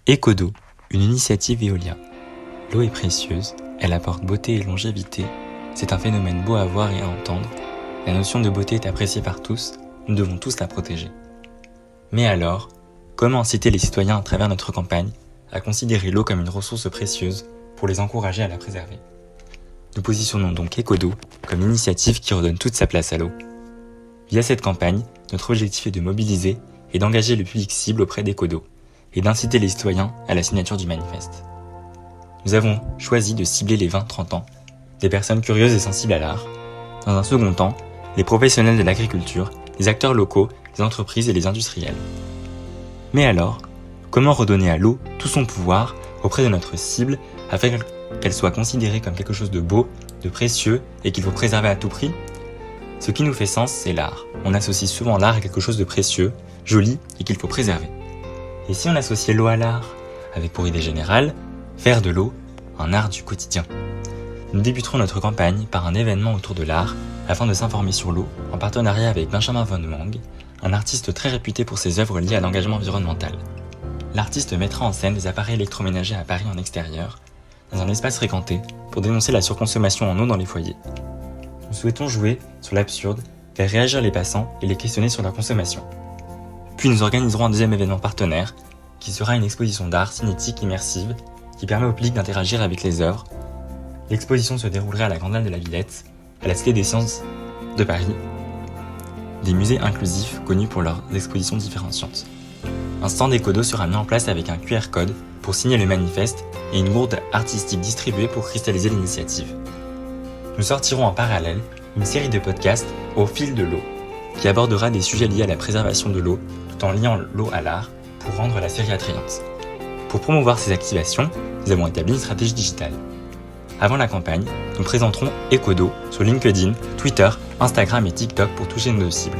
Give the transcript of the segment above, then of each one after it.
Ecodo, une initiative Veolia. L'eau est précieuse, elle apporte beauté et longévité, c'est un phénomène beau à voir et à entendre, la notion de beauté est appréciée par tous, nous devons tous la protéger. Mais alors, comment inciter les citoyens à travers notre campagne à considérer l'eau comme une ressource précieuse pour les encourager à la préserver? Nous positionnons donc Ecodo comme initiative qui redonne toute sa place à l'eau. Via cette campagne, notre objectif est de mobiliser et d'engager le public cible auprès d'Ecodo et d'inciter les citoyens à la signature du manifeste. Nous avons choisi de cibler les 20-30 ans, des personnes curieuses et sensibles à l'art. Dans un second temps, les professionnels de l'agriculture, les acteurs locaux, les entreprises et les industriels. Mais alors, comment redonner à l'eau tout son pouvoir auprès de notre cible afin qu'elle soit considérée comme quelque chose de beau, de précieux et qu'il faut préserver à tout prix? Ce qui nous fait sens, c'est l'art. On associe souvent l'art à quelque chose de précieux, joli et qu'il faut préserver. Et si on associait l'eau à l'art, avec pour idée générale, faire de l'eau un art du quotidien? Nous débuterons notre campagne par un événement autour de l'art afin de s'informer sur l'eau en partenariat avec Benjamin Von Wang, un artiste très réputé pour ses œuvres liées à l'engagement environnemental. L'artiste mettra en scène des appareils électroménagers à Paris en extérieur, dans un espace fréquenté, pour dénoncer la surconsommation en eau dans les foyers. Nous souhaitons jouer sur l'absurde, faire réagir les passants et les questionner sur leur consommation. Puis nous organiserons un deuxième événement partenaire, qui sera une exposition d'art cinétique immersive qui permet au public d'interagir avec les œuvres. L'exposition se déroulerait à la Grande Halle de la Villette, à la Cité des Sciences de Paris, des musées inclusifs connus pour leurs expositions différenciantes. Un stand Ecodo sera mis en place avec un QR code pour signer le manifeste et une gourde artistique distribuée pour cristalliser l'initiative. Nous sortirons en parallèle une série de podcasts au fil de l'eau, qui abordera des sujets liés à la préservation de l'eau tout en liant l'eau à l'art pour rendre la série attrayante. Pour promouvoir ces activations, nous avons établi une stratégie digitale. Avant la campagne, nous présenterons Ecodo sur LinkedIn, Twitter, Instagram et TikTok pour toucher nos cibles.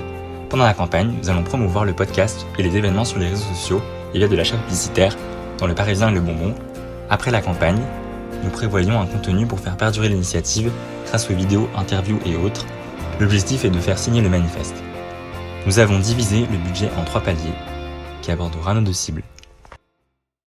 Pendant la campagne, nous allons promouvoir le podcast et les événements sur les réseaux sociaux et via de l'achat publicitaire dans Le Parisien et Le Bonbon. Après la campagne, nous prévoyons un contenu pour faire perdurer l'initiative grâce aux vidéos, interviews et autres. L'objectif est de faire signer le manifeste. Nous avons divisé le budget en 3 paliers qui abordera nos 2 cibles.